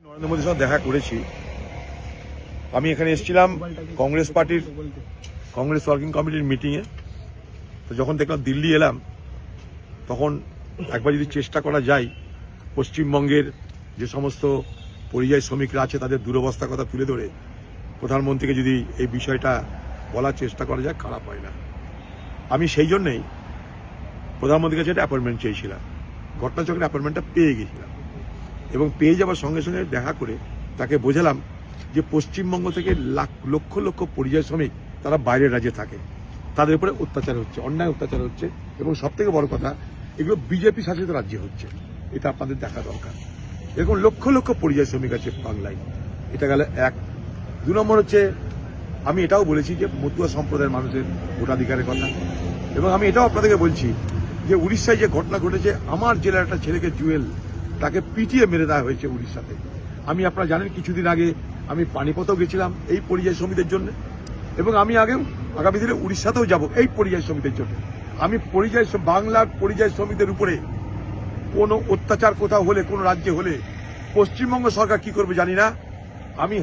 নরেন্দ্র মোদীর সঙ্গে দেখা করেছি। আমি এখানে এসেছিলাম কংগ্রেস পার্টির কংগ্রেস ওয়ার্কিং কমিটির মিটিংয়ে। তো যখন দেখলাম দিল্লি এলাম, তখন একবার যদি চেষ্টা করা যায় পশ্চিমবঙ্গের যে সমস্ত পরিযায়ী শ্রমিকরা আছে তাদের দুরবস্থার কথা তুলে ধরে প্রধানমন্ত্রীকে যদি এই বিষয়টা বলার চেষ্টা করা যায়, খারাপ হয় না। আমি সেই জন্যই প্রধানমন্ত্রীর কাছে একটা অ্যাপয়েন্টমেন্ট চেয়েছিলাম। ঘটনাচক্রের অ্যাপয়েন্টমেন্টটা পেয়ে গেছিলাম এবং পেয়ে যাওয়ার সঙ্গে সঙ্গে দেখা করে তাকে বোঝালাম যে পশ্চিমবঙ্গ থেকে লক্ষ লক্ষ পরিযায়ী শ্রমিক তারা বাইরের রাজ্যে থাকে, তাদের উপরে অত্যাচার হচ্ছে, অন্যায় অত্যাচার হচ্ছে এবং সবথেকে বড় কথা, এগুলো বিজেপি শাসিত রাজ্যে হচ্ছে। এটা আপনাদের দেখা দরকার। এরকম লক্ষ লক্ষ পরিযায়ী শ্রমিক আছে বাংলায়। এটা গেল এক। 2 নম্বর হচ্ছে, আমি এটাও বলেছি যে মতুয়া সম্প্রদায়ের মানুষের ভোটাধিকারের কথা, এবং আমি এটাও আপনাদেরকে বলছি যে উড়িষ্যায় যে ঘটনা ঘটেছে, আমার জেলার একটা ছেলেকে জুয়েল তাকে পিটিয়ে মেরে দেওয়া হয়েছে উড়িষ্যাতে। আমি আপনারা জানেন কিছুদিন আগে আমি পানিপথেও গেছিলাম এই পরিযায়ী শ্রমিকদের জন্য, এবং আমি আগেও আগামী দিনে উড়িষ্যাতেও যাব এই পরিযায়ী শ্রমিকদের জন্য। আমি বাংলার পরিযায়ী শ্রমিকদের উপরে কোনো অত্যাচার কোথাও হলে, কোনো রাজ্যে হলে পশ্চিমবঙ্গ সরকার কি করবে জানি না। আমি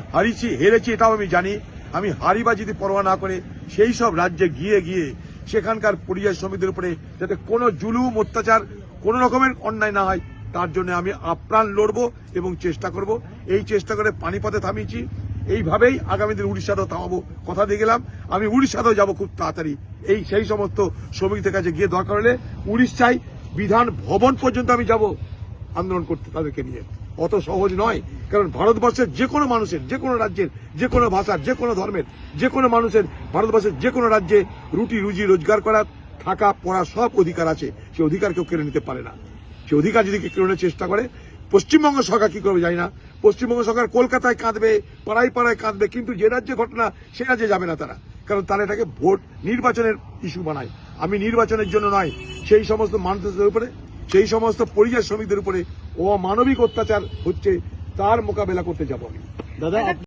হেরেছি এটাও আমি জানি। আমি হারিবা যদি পরোয়া না করে সেই সব রাজ্যে গিয়ে গিয়ে সেখানকার পরিযায়ী শ্রমিকদের উপরে যাতে কোনো জুলুম অত্যাচার কোনো রকমের অন্যায় না হয়, তার জন্য আমি আপ্রাণ লড়ব এবং চেষ্টা করব। এই চেষ্টা করে পানিপথে থামিয়েছি, এইভাবেই আগামী দিন উড়িষ্যাতেও থামাবো। কথা দিয়ে গেলাম, আমি উড়িষ্যাতেও যাব খুব তাড়াতাড়ি। সেই সমস্ত শ্রমিকদের কাছে গিয়ে দরকার হলে উড়িষ্যায় বিধান ভবন পর্যন্ত আমি যাব আন্দোলন করতে তাদেরকে নিয়ে। অত সহজ নয়, কারণ ভারতবর্ষের যে কোনো মানুষের, যে কোনো রাজ্যের, যে কোনো ভাষার, যে কোনো ধর্মের, যে কোনো মানুষের ভারতবর্ষের যে কোনো রাজ্যে রুজি রোজগার করা, থাকা, পড়া সব অধিকার আছে। সে অধিকার কেউ কেড়ে নিতে পারে না। সে অধিকার যদি কেড়ে নেওয়ার চেষ্টা করে, পশ্চিমবঙ্গ সরকার কি করবে জানি না। পশ্চিমবঙ্গ সরকার কলকাতায় কাঁদবে, পাড়ায় পাড়ায় কাঁদবে, কিন্তু যে রাজ্যে ঘটনা সে রাজ্যে যাবে না তারা, কারণ তারা এটাকে ভোট নির্বাচনের ইস্যু বানায়। আমি নির্বাচনের জন্য নয়, সেই সমস্ত মানুষদের উপরে, সেই সমস্ত পরিযায়ী শ্রমিকদের উপরে অমানবিক অত্যাচার হচ্ছে তার মোকাবেলা করতে যাব আমি। দাদা